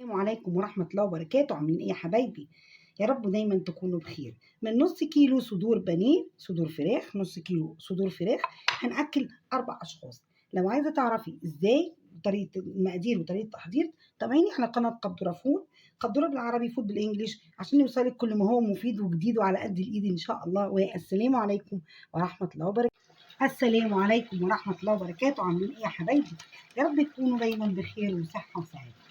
السلام عليكم ورحمة الله وبركاته. عاملين ايه يا حبايبي؟ يا رب دايما تكونوا بخير. من نص كيلو صدور بانيه، صدور فراخ، نص كيلو صدور فراخ هنأكل 4 أشخاص. لو عايزة تعرفي ازاي طريقة المقادير وطريقة التحضير تابعيني على قناة قدورة فود، قدورة بالعربي فود بالانجلش، عشان يوصلك كل ما هو مفيد وجديد وعلى قد الايد ان شاء الله. والسلام عليكم ورحمة الله وبركاته. السلام عليكم ورحمة الله وبركاته. عاملين ايه يا حبايبي؟ يا رب تكونوا دايما بخير وصحة وسعادة.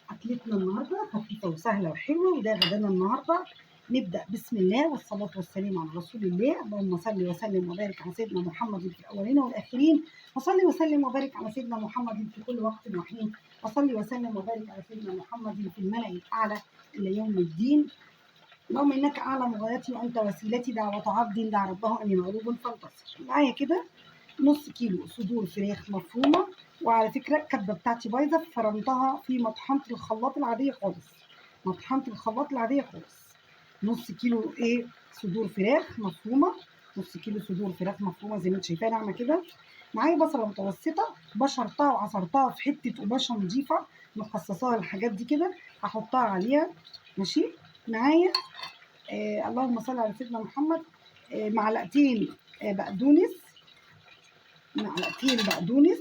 أكلتنا النهاردة خفيفة وسهلة وحلوة، وده غدانا النهاردة. نبدأ بسم الله والصلاة والسلام على رسول الله. اللهم صل وسلم وبارك على سيدنا محمد في الأولين والآخرين، وصل وسلم وبارك على سيدنا محمد في كل وقت وحين، وصل وسلم وبارك على سيدنا محمد في الملأ الأعلى إلى يوم الدين. اللهم إنك أعلم غايتي وأنت وسيلتي، دعوة عبد دعا ربه أني مغلوب فانتصر. معايا كده نص كيلو صدور فراخ مفرومة، وعلى فكرة الكبة بتاعتي بايظة فرمتها في مطحنة الخلاط العادية خالص، مطحنة الخلاط العادية خالص. نص كيلو صدور فراخ مفرومة، نص كيلو صدور فراخ مفرومة زي ما انت شايفاها ناعمة كده. معايا بصلة متوسطة بشرتها وعصرتها في حتة قماشة نضيفة مخصصاها الحاجات دي كده، هحطها عليها. ماشي. معايا اللهم صل على سيدنا محمد. معلقتين بقدونس، معلقتين بقدونس.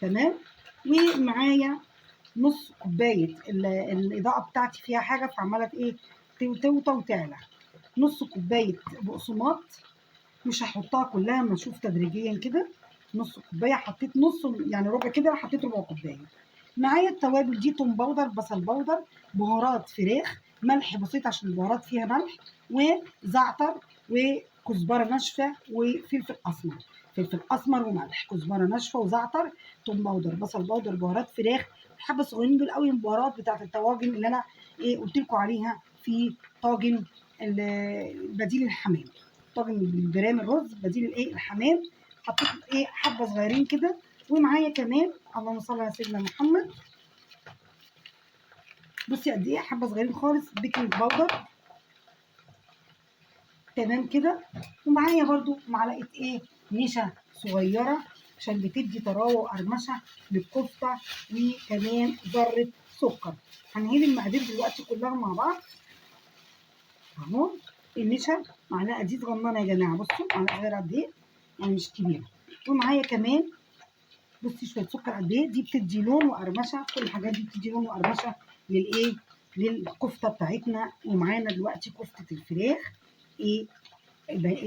تمام. ومعايا نص كوبايه الاضاءه بتاعتي فيها حاجه فعماله توطى وتعلى. نص كوبايه بقسماط، مش هحطها كلها اما اشوف تدريجيا كده. نص كوبايه حطيت نص، يعني ربع كده حطيت ربع كوبايه. معايا التوابل دي توم باودر، بصل باودر، بهارات فراخ، ملح بسيط عشان البهارات فيها ملح، وزعتر، وكزبره ناشفه، وفلفل اسمر. فلفل اسمر وملح، كزبره ناشفه وزعتر، توم باودر، بصل باودر، بهارات فراخ. الحبه الصغيرين دول قوي من البهارات بتاعت الطواجن اللي انا قلت لكم عليها في طاجن بديل الحمام، طاجن برام الرز بديل الحمام. حطيت حبه صغيرين كده. ومعايا كمان اللهم صل على سيدنا محمد، بصي قد ايه حبه صغيرين خالص بيكنج باودر. تمام كده. ومعايا برضو معلقه نشا صغيره عشان بتدي طراوه وقرمشه للكفته، وكمان ذره سكر. هنعيد المقادير دلوقتي كلها مع بعض. اهو النشا معلقه دي صغننه يا جماعه، بصوا معلقه صغيره قد ايه، يعني مش كبيره. ومعايا كمان بصي شويه سكر قد ايه، دي بتدي لون وقرمشه، كل الحاجات دي بتدي لون وقرمشه للكفته بتاعتنا. ومعانا دلوقتي كفته الفراخ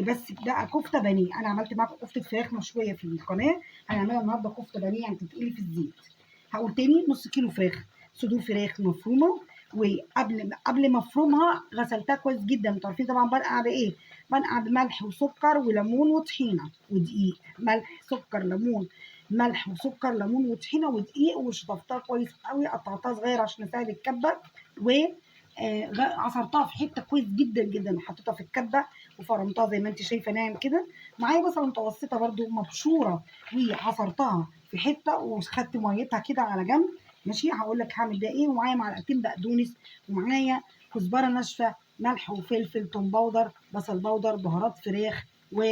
بس بقى كفته بانيه. انا عملت معاكم كفته فراخ مشويه في القناه، هنعملها النهارده كفته بانيه يعني تتقلي في الزيت. هقول تاني نص كيلو فراخ، صدور فراخ مفرومه، وقبل ما افرمها غسلتها كويس جدا. انتوا عارفين طبعا بنقع بنقع بملح وسكر وليمون وطحينه ودقيق. ملح سكر ليمون، ملح وسكر ليمون وطحينه ودقيق، وشطفتها كويس قوي، قطعتها صغير عشان اساعد الكبه، و عصرتها في حته كويس جدا جدا وحطيتها في الكبه وفرمتها زي ما انت شايفه ناعم كده. معايا بصله متوسطه برده مبشوره وعصرتها في حته وخدت ميتها كده على جنب. ماشي. هقول لك هعمل ده ايه. ومعايا معلقتين بقدونس، ومعايا كزبره ناشفه، ملح وفلفل، توم باودر، بصل باودر، بهارات فراخ، و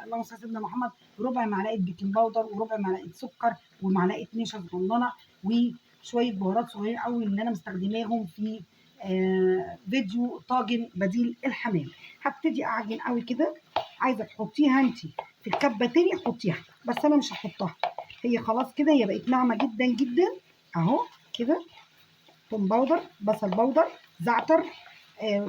اللهم صل على سيدنا محمد، وربع معلقه بيكنج باودر، وربع معلقه سكر، ومعلقه نشا صغننه، وشويه بهارات صغيرين قوي اللي انا مستخدماهم في فيديو طاجن بديل الحمام. هبتدي اعجن قوي كده. عايزه تحطيها انت في الكبه تاني حطيها، بس انا مش هحطها، هي خلاص كده هي بقت ناعمه جدا جدا اهو كده. توم باودر، بصل باودر، زعتر،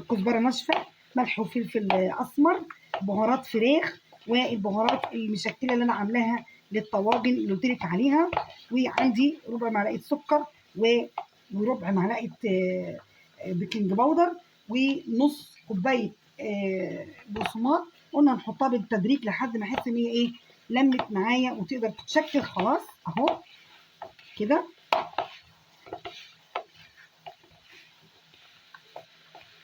كزبره ناشفه، ملح وفلفل اسمر، بهارات فراخ، والبهارات المشكله اللي انا عاملاها للطواجن اللي قلت لك عليها. وعندي ربع معلقه سكر، وربع معلقه بيكنج باودر، ونص كوبايه بقسماط. قلنا نحطها بالتدريج لحد ما احس ان هي لمت معايا وتقدر تتشكل خلاص اهو كده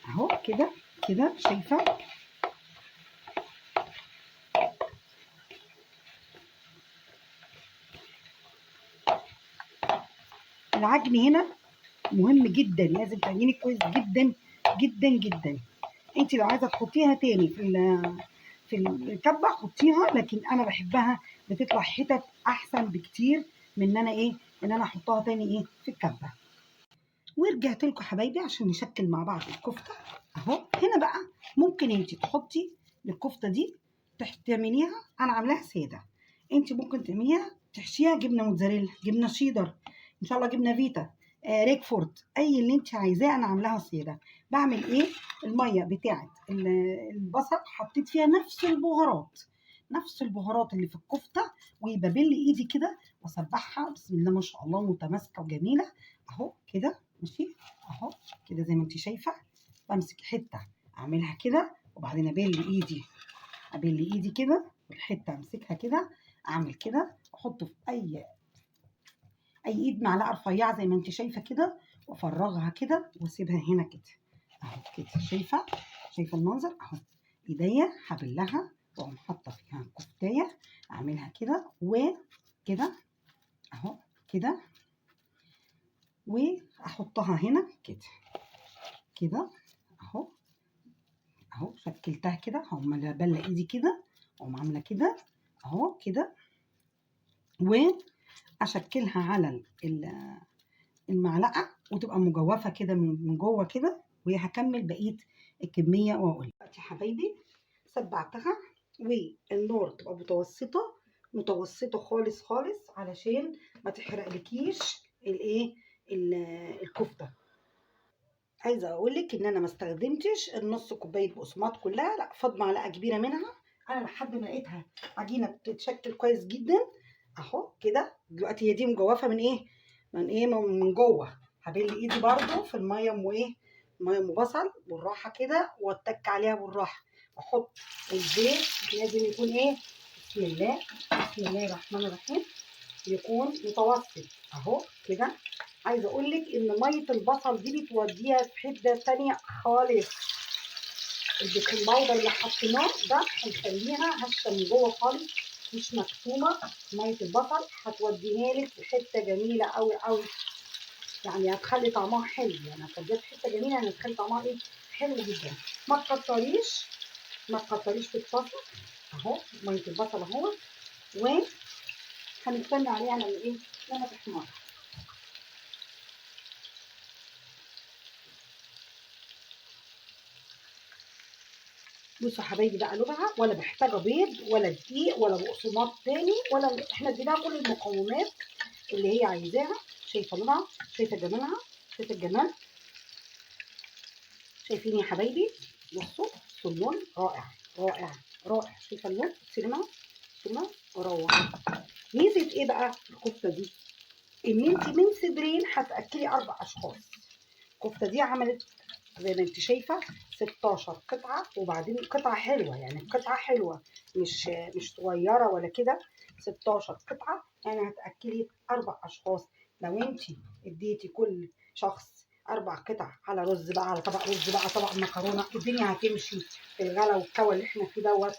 اهو كده كده شايفه. العجن هنا مهم جدا، لازم تعجني كويس جدا جدا جدا. انت لو عايزه تحطيها تاني في الكبه حطيها، لكن انا بحبها بتطلع حتت احسن بكتير من ان انا ان انا احطها تاني ايه في الكبه. ورجعت لكم حبايبي عشان نشكل مع بعض الكفته اهو. هنا بقى ممكن انت تحطي الكفته دي تعمليها، انا عاملاها ساده، انت ممكن تعمليها تحشيها جبنه موتزاريلا، جبنه شيدر، ان شاء الله جبنه فيتا، ريكفورد، اي اللي انت عايزاه. انا عاملاها ساده. بعمل ايه؟ الميه بتاعه البصل حطيت فيها نفس البهارات اللي في الكفته، وببل ايدي كده واسبحها بسم الله ما شاء الله متماسكه وجميله اهو كده. ماشي اهو كده زي ما انت شايفه. بمسك حته اعملها كده وبعدين ابل ايدي كده، والحته امسكها كده اعمل كده واحطه في اي ايد معلقه رفيعه زي ما انت شايفه كده، وافرغها كده واسيبها هنا كده اهو كده. شايفه المنظر اهو. ايديا هبلها واقوم حاطه فيها كفتايه، اعملها كده وكده اهو كده، واحطها هنا كده اهو. شكلتها كده، هقوم بله ايدي كده واقوم عامله كده اهو كده، واشكلها على المعلقه وتبقى مجوفه كده من جوه كده. وهكمل بقيه الكميه واقول دلوقتي يا حبايبي سبعتها، والنار تبقى متوسطه خالص خالص علشان ما تحرقلكيش الايه الكفته. عايزه اقول لك ان انا ما استخدمتش النص كوبايه بقسماط كلها، لا، فاض معلقه كبيره منها. انا لحد ما لقيتها عجينه بتتشكل كويس جدا اهو كده. دلوقتي هي دي مجوفه من جوه. هبل ايدي برده في الميه ميه بصل بالراحه كده، واتك عليها بالراحه، واحط الزيت لازم يكون بسم الله الرحمن الرحيم، يكون متوسط اهو كده. عايزه اقول لك ان ميه البصل دي بتوديها في حته تانية خالص. البيكنج باودر اللي حطيناه ده هيخليها هشه من جوه خالص، مش مكتومه. ميه البصل هتوديها لك في حته جميله قوي قوي، يعني هتخلي طعمها حلو، يعني هتوديها في حته جميله، يعني هتخلي طعمها حلو جدا. ما تكتريش في الطاسه اهو. ميه البصل اهو، وهنستنى عليها لما تحمر. بصوا يا حبايبي بقى لونها ولا محتاجه بيض ولا دقيق ولا بقسماط تاني، ولا احنا اديناها كل المقومات اللي هي عايزاها. شايفه لونها، شايفه جمالها، شايفه الجمال. شايفين يا حبايبي؟ بصوا اللون رائع. شايفه اللون؟ سلمى روعه. ميزه ايه بقى الكفته دي؟ ان انت من صدرين هتاكلي 4 اشخاص. الكفته دي عملت زي ما انت شايفه 16 قطعه، وبعدين قطعه حلوه، يعني قطعه حلوه مش صغيره ولا كده. 16 قطعه يعني هتاكلي 4 اشخاص. لو انت اديتي كل شخص 4 قطع على رز بقى، على طبق رز بقى، طبق مكرونه، الدنيا هتمشي في الغلا والكوى اللي احنا فيه دوت.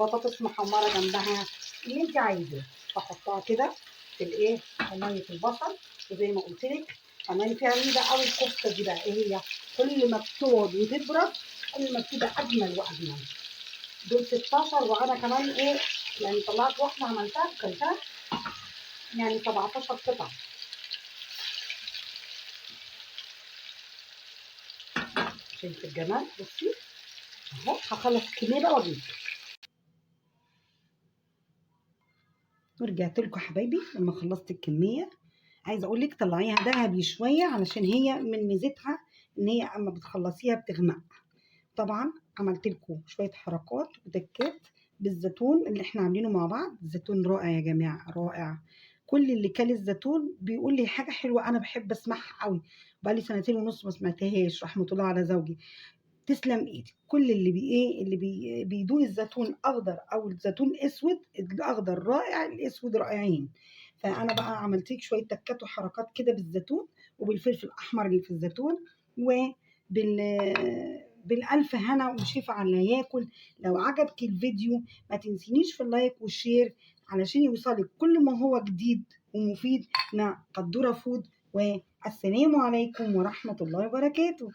بطاطس محمره جنبها، اللي انت عايزاه. بحطها كده في ميه البصل. وزي ما قلت لك كمان فيها ميزه قوي الكفته دي بقى، ايه هي؟ كل ما بتقعد وتبرد كل ما بتبقى اجمل واجمل. دول 16، وانا كمان يعني طلعت واحده عملتها كلتها، يعني 17 قطعه. شايف الجمال؟ بصي اهو. هخلص الكميه بقى واجيب. ورجعت لكم حبايبي لما خلصت الكميه. عايزه اقول لك طلعيها ذهبي شويه علشان هي من ميزتها ان هي اما بتخلصيها بتغمق. طبعا عملت لكم شويه حركات وتكات بالزيتون اللي احنا عاملينه مع بعض. الزيتون رائع يا جماعه، رائع. كل اللي كل الزيتون بيقول لي حاجه حلوه انا بحب اسمعها قوي. بقالي 2 سنين ونص ما سمعتهاش، رحمه الله على زوجي. تسلم ايدي. كل اللي بيدوق الزيتون اخضر او الزيتون اسود، الاخضر رائع، الاسود رائعين. فانا بقى عملت لك شويه تكات وحركات كده بالزيتون وبالفلفل الاحمر اللي في الزيتون، بالالف هنا وشفا على اللي ياكل. لو عجبك الفيديو ما تنسينيش في اللايك والشير علشان يوصلك كل ما هو جديد ومفيد مع قدورة فود. والسلام عليكم ورحمة الله وبركاته.